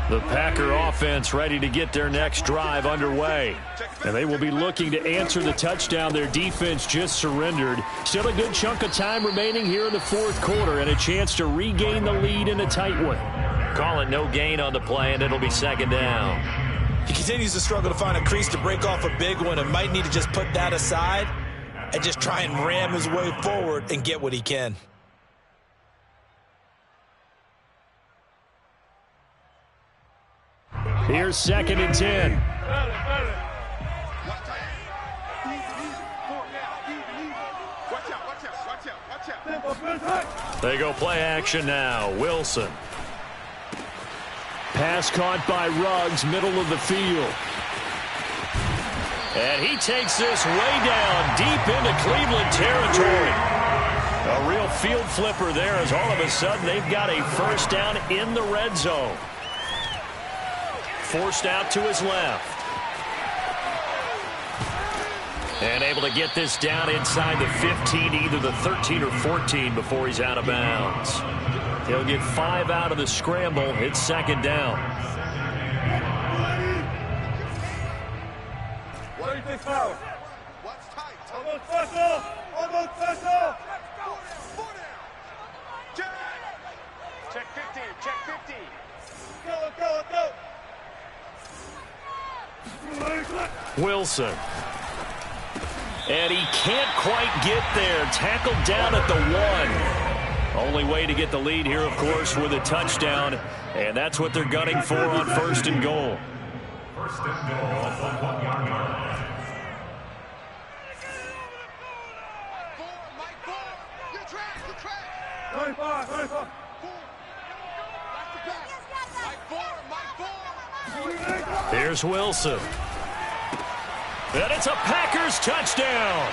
The Packer offense ready to get their next drive underway. And they will be looking to answer the touchdown their defense just surrendered. Still a good chunk of time remaining here in the fourth quarter and a chance to regain the lead in a tight one. Call it no gain on the play, and it'll be second down. He continues to struggle to find a crease to break off a big one and might need to just put that aside and just try and ram his way forward and get what he can. Here's 2nd and 10. They go play action now. Wilson. Pass caught by Ruggs, middle of the field. And he takes this way down deep into Cleveland territory. A real field flipper there as all of a sudden they've got a first down in the red zone. Forced out to his left. And able to get this down inside the 15, either the 13 or 14 before he's out of bounds. He'll get 5 out of the scramble. It's second down. What do you think, foul? What's tight? Almost special! Almost special! Check 50, check 50. Go, go, go! Wilson. And he can't quite get there. Tackled down at the 1. Only way to get the lead here, of course, with a touchdown. And that's what they're gunning for on 1st and goal. First and goal from 1 yard line. You track, you track. 25, 25. Here's Wilson. And it's a Packers touchdown.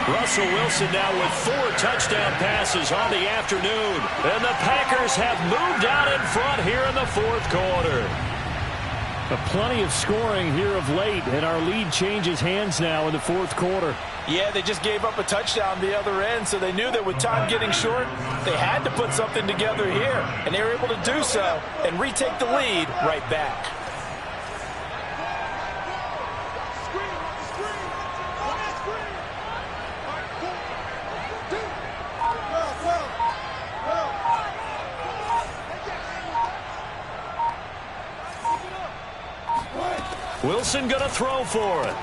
Russell Wilson now with 4 touchdown passes on the afternoon. And the Packers have moved out in front here in the fourth quarter. Plenty of scoring here of late, and our lead changes hands now in the fourth quarter. Yeah, they just gave up a touchdown the other end, so they knew that with time getting short, they had to put something together here. And they were able to do so and retake the lead right back. Wilson going to throw for it.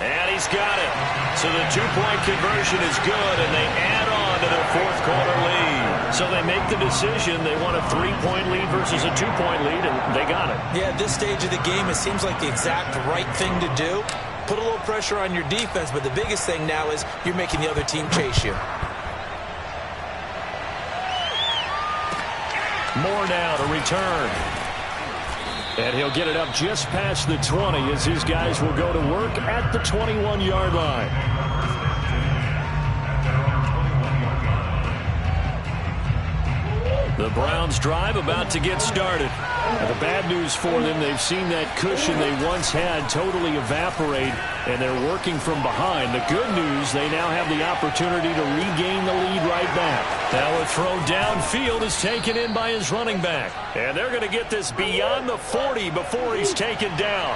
And he's got it. So the 2-point conversion is good, and they add on to their fourth quarter lead. So they make the decision. They want a 3-point lead versus a 2-point lead, and they got it. Yeah, at this stage of the game, it seems like the exact right thing to do. Put a little pressure on your defense, but the biggest thing now is you're making the other team chase you. Moore now to return. And he'll get it up just past the 20 as his guys will go to work at the 21-yard line. The Browns drive about to get started. And the bad news for them, they've seen that cushion they once had totally evaporate, and they're working from behind. The good news, they now have the opportunity to regain the lead right back. Now a throw downfield is taken in by his running back. And they're going to get this beyond the 40 before he's taken down.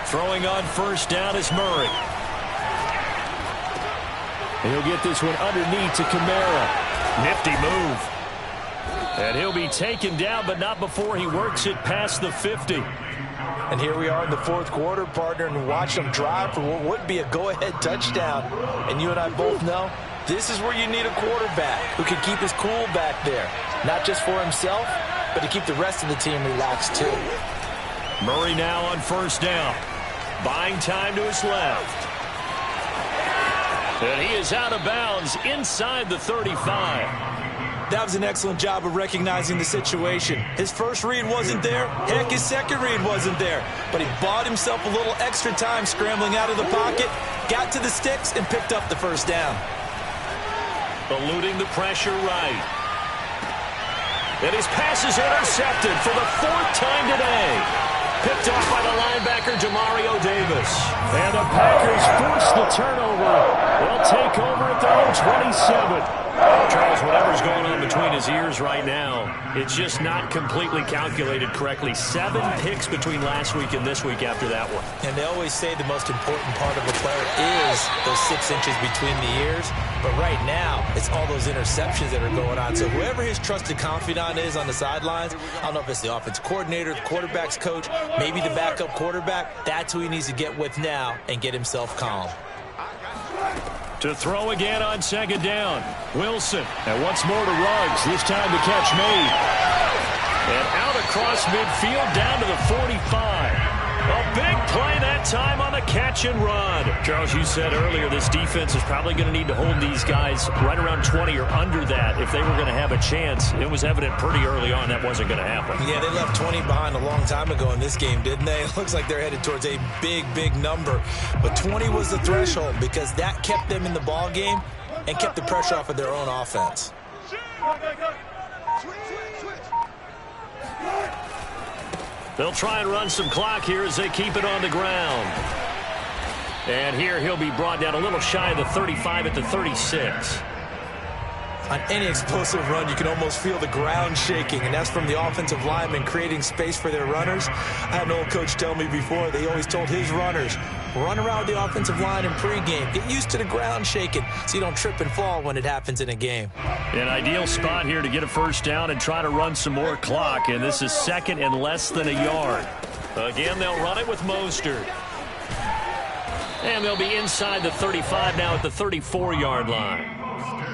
Throwing on first down is Murray. And he'll get this one underneath to Kamara. Nifty move. And he'll be taken down, but not before he works it past the 50. And here we are in the fourth quarter, partner, and watch them drive for what would be a go-ahead touchdown. And you and I both know this is where you need a quarterback who can keep his cool back there. Not just for himself, but to keep the rest of the team relaxed too. Murray now on first down. Buying time to his left. And he is out of bounds inside the 35. That was an excellent job of recognizing the situation. His first read wasn't there. Heck, his second read wasn't there. But he bought himself a little extra time scrambling out of the pocket, got to the sticks, and picked up the first down. Eluding the pressure right. And his pass is intercepted for the fourth time today. Picked off by the linebacker, Demario Davis. And the Packers force the turnover. They'll take over at their own 27. Charles, whatever's going on between his ears right now, it's just not completely calculated correctly. 7 picks between last week and this week after that one. And they always say the most important part of a player is those 6 inches between the ears. But right now, it's all those interceptions that are going on. So whoever his trusted confidant is on the sidelines, I don't know if it's the offensive coordinator, the quarterback's coach, maybe the backup quarterback, that's who he needs to get with now and get himself calm. To throw again on second down. Wilson. And once more to Ruggs. This time the catch made. And out across midfield down to the 45. A big play that time on the catch and run. Charles, you said earlier this defense is probably going to need to hold these guys right around 20 or under that if they were going to have a chance. It was evident pretty early on that wasn't going to happen. Yeah, they left 20 behind a long time ago in this game, didn't they? It looks like they're headed towards a big, big number. But 20 was the threshold because that kept them in the ball game and kept the pressure off of their own offense. They'll try and run some clock here as they keep it on the ground. And here he'll be brought down a little shy of the 35 at the 36. On any explosive run, you can almost feel the ground shaking, and that's from the offensive linemen creating space for their runners. I had an old coach tell me before, they always told his runners, run around the offensive line in pregame. Get used to the ground shaking so you don't trip and fall when it happens in a game. An ideal spot here to get a first down and try to run some more clock, and this is second and less than a yard. Again, they'll run it with Mostert. And they'll be inside the 35 now at the 34-yard line.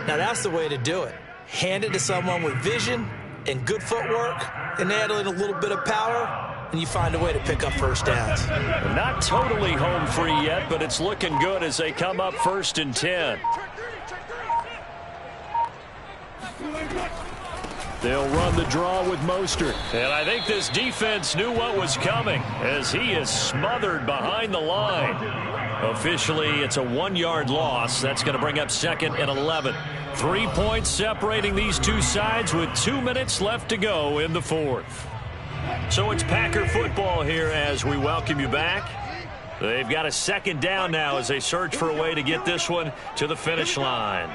Now, that's the way to do it. Hand it to someone with vision and good footwork, and add in a little bit of power, and you find a way to pick up first downs. Not totally home free yet, but it's looking good as they come up 1st and 10. They'll run the draw with Mostert. And I think this defense knew what was coming as he is smothered behind the line. Officially, it's a 1-yard loss. That's going to bring up 2nd and 11. 3 points separating these two sides with 2 minutes left to go in the 4th. So it's Packer football here as we welcome you back. They've got a second down now as they search for a way to get this one to the finish line.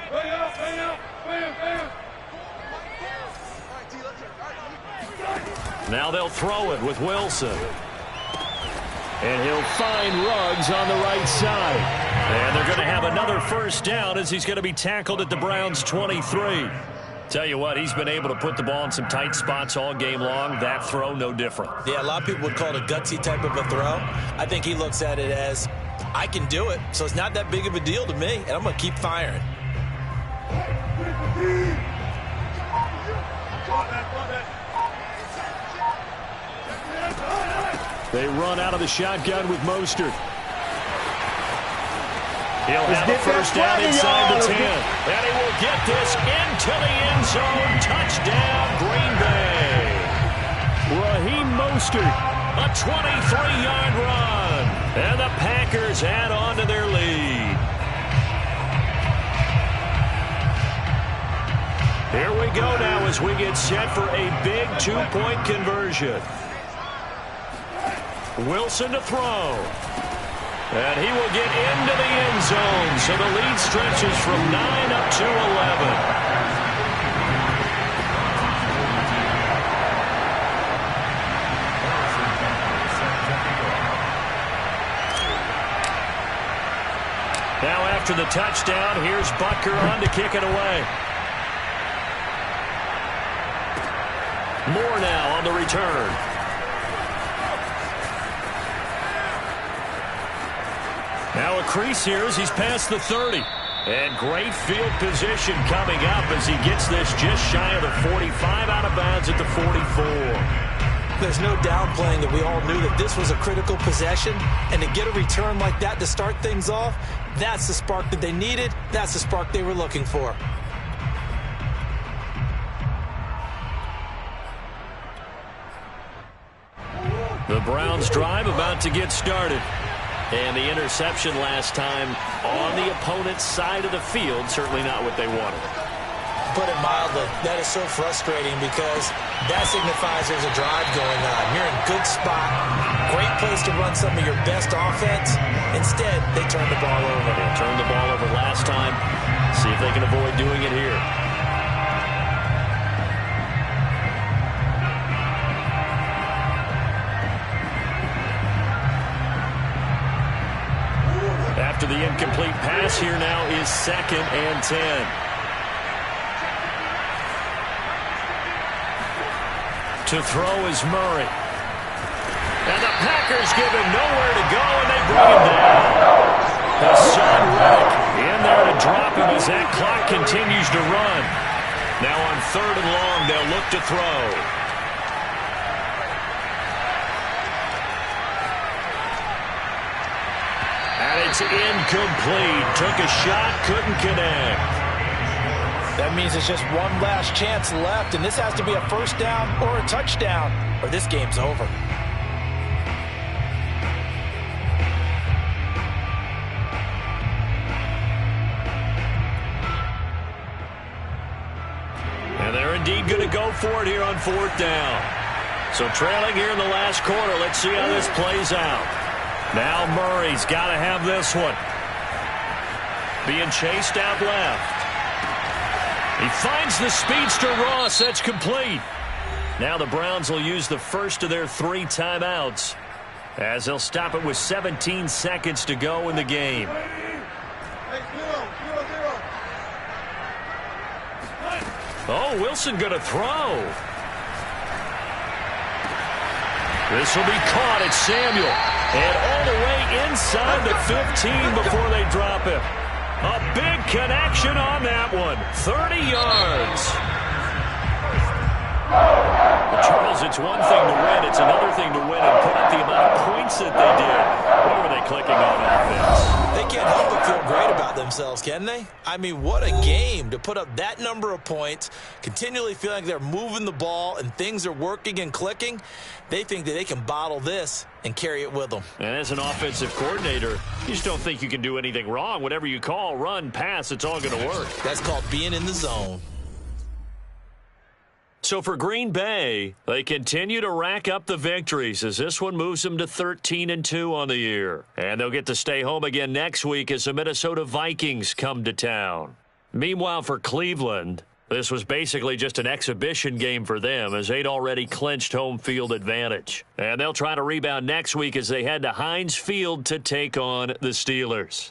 Now they'll throw it with Wilson. And he'll find Ruggs on the right side. And they're going to have another first down as he's going to be tackled at the Browns' 23. Tell you what, he's been able to put the ball in some tight spots all game long. That throw, no different. Yeah, a lot of people would call it a gutsy type of a throw. I think he looks at it as, I can do it, so it's not that big of a deal to me, and I'm going to keep firing. They run out of the shotgun with Mostert. He'll have a first down inside the 10. And he will get this into the end zone. Touchdown, Green Bay. Raheem Mostert, a 23-yard run. And the Packers add on to their lead. Here we go now as we get set for a big 2-point conversion. Wilson to throw. And he will get into the end zone. So the lead stretches from 9 up to 11. Now after the touchdown, here's Butker on to kick it away. Moore now on the return. Now a crease here as he's past the 30. And great field position coming up as he gets this just shy of the 45, out of bounds at the 44. There's no downplaying that we all knew that this was a critical possession. And to get a return like that to start things off, that's the spark that they needed. That's the spark they were looking for. Browns drive about to get started. And the interception last time on the opponent's side of the field, certainly not what they wanted. Put it mildly, that is so frustrating because that signifies there's a drive going on. You're in good spot, great place to run some of your best offense. Instead, they turn the ball over. They turned the ball over last time. See if they can avoid doing it here. After the incomplete pass, here now is 2nd and 10. To throw is Murray. And the Packers give him nowhere to go, and they bring him down. Hassan Reddick in there to drop him as that clock continues to run. Now on 3rd and long, they'll look to throw. And it's incomplete. Took a shot, couldn't connect. That means it's just one last chance left, and this has to be a first down or a touchdown, or this game's over. And they're indeed going to go for it here on 4th down. So trailing here in the last quarter, let's see how this plays out. Now Murray's got to have this one. Being chased out left. He finds the speedster Ross. That's complete. Now the Browns will use the first of their 3 timeouts as they'll stop it with 17 seconds to go in the game. Oh, Wilson going to throw. This will be caught. It's Samuel. And all the way inside the 15 before they drop him. A big connection on that one. 30 yards. But Charles, it's one thing to win. It's another thing to win and put up the amount of points that they did. What were they clicking on offense? They can't help but feel great about themselves, can they? I mean, what a game to put up that number of points, continually feeling like they're moving the ball and things are working and clicking. They think that they can bottle this and carry it with them. And as an offensive coordinator, you just don't think you can do anything wrong. Whatever you call, run, pass, it's all going to work. That's called being in the zone. So for Green Bay, they continue to rack up the victories as this one moves them to 13-2 on the year. And they'll get to stay home again next week as the Minnesota Vikings come to town. Meanwhile, for Cleveland, this was basically just an exhibition game for them as they'd already clinched home field advantage. And they'll try to rebound next week as they head to Heinz Field to take on the Steelers.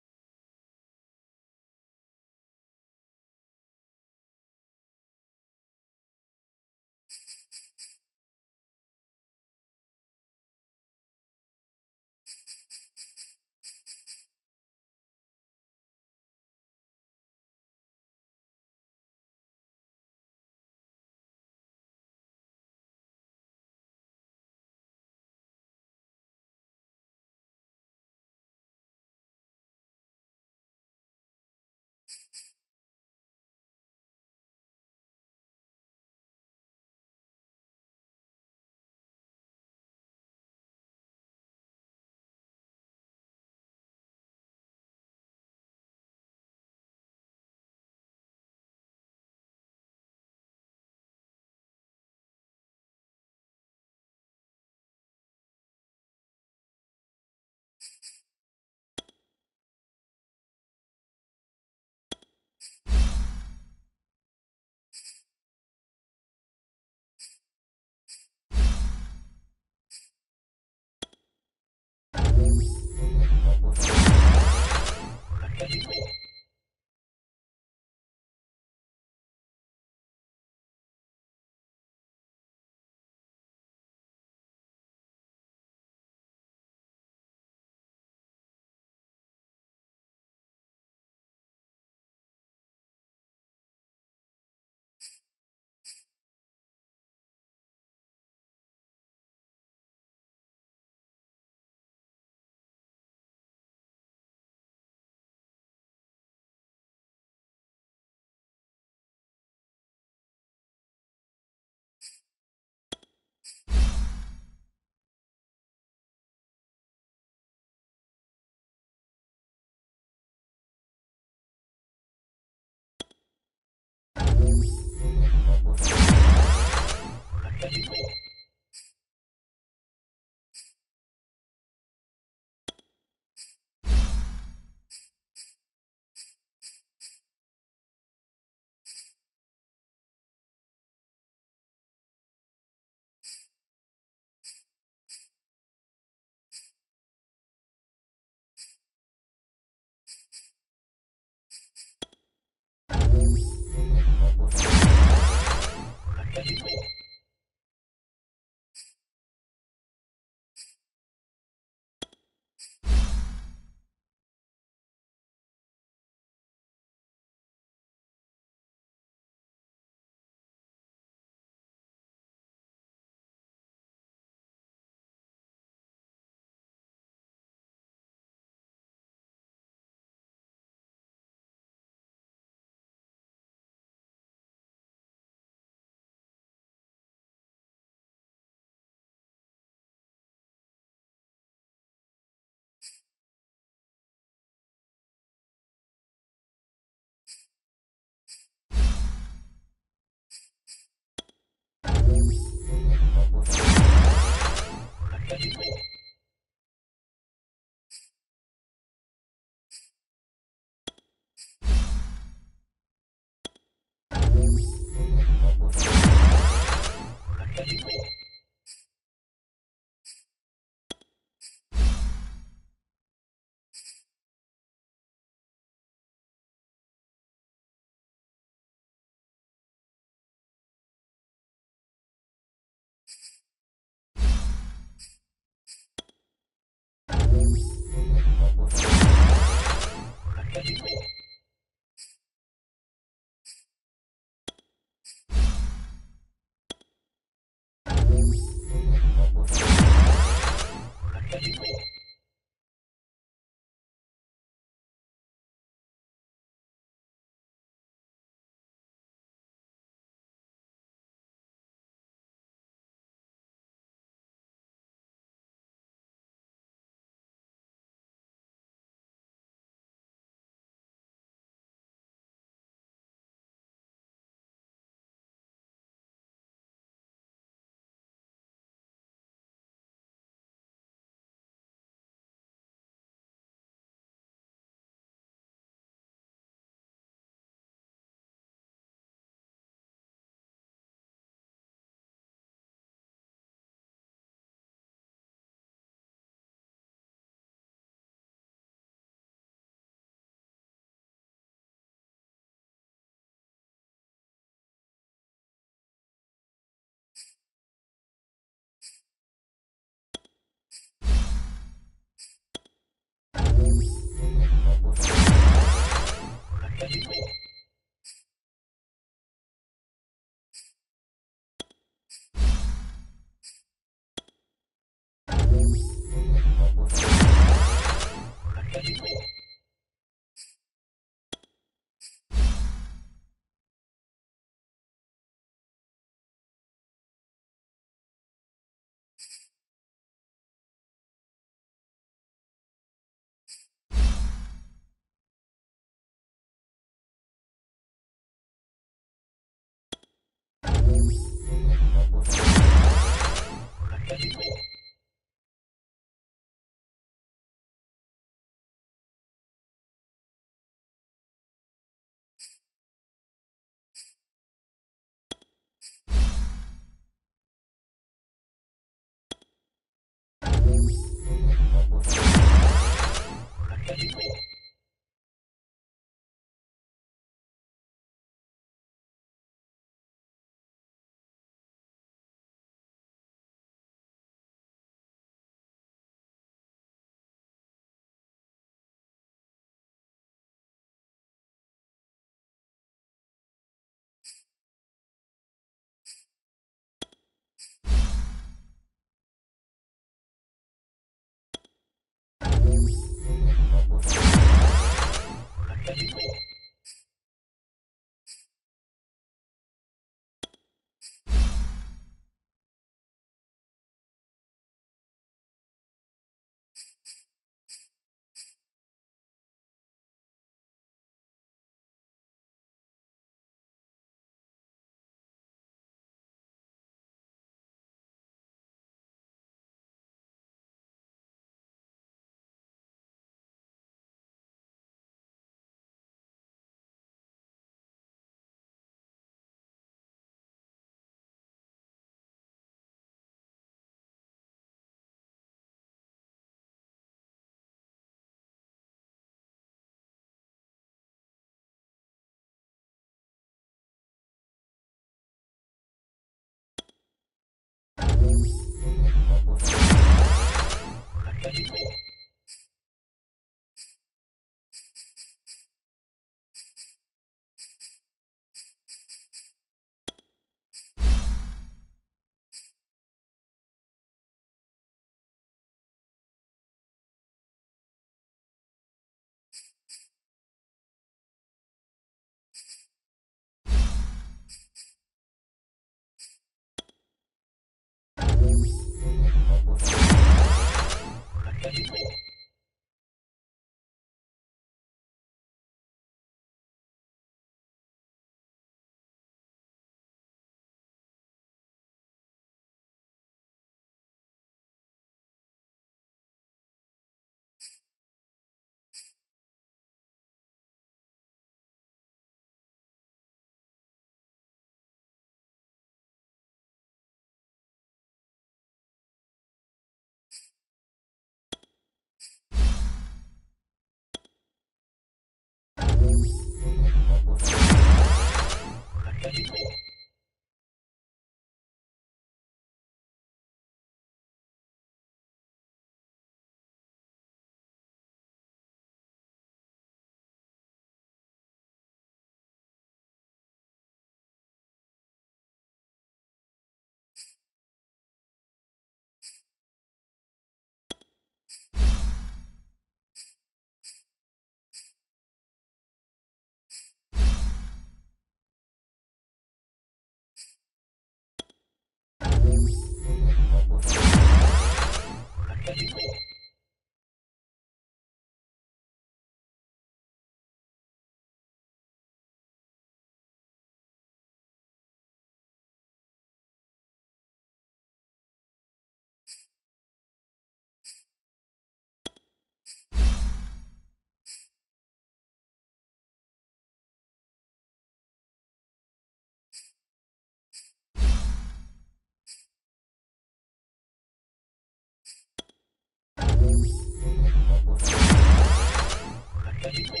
you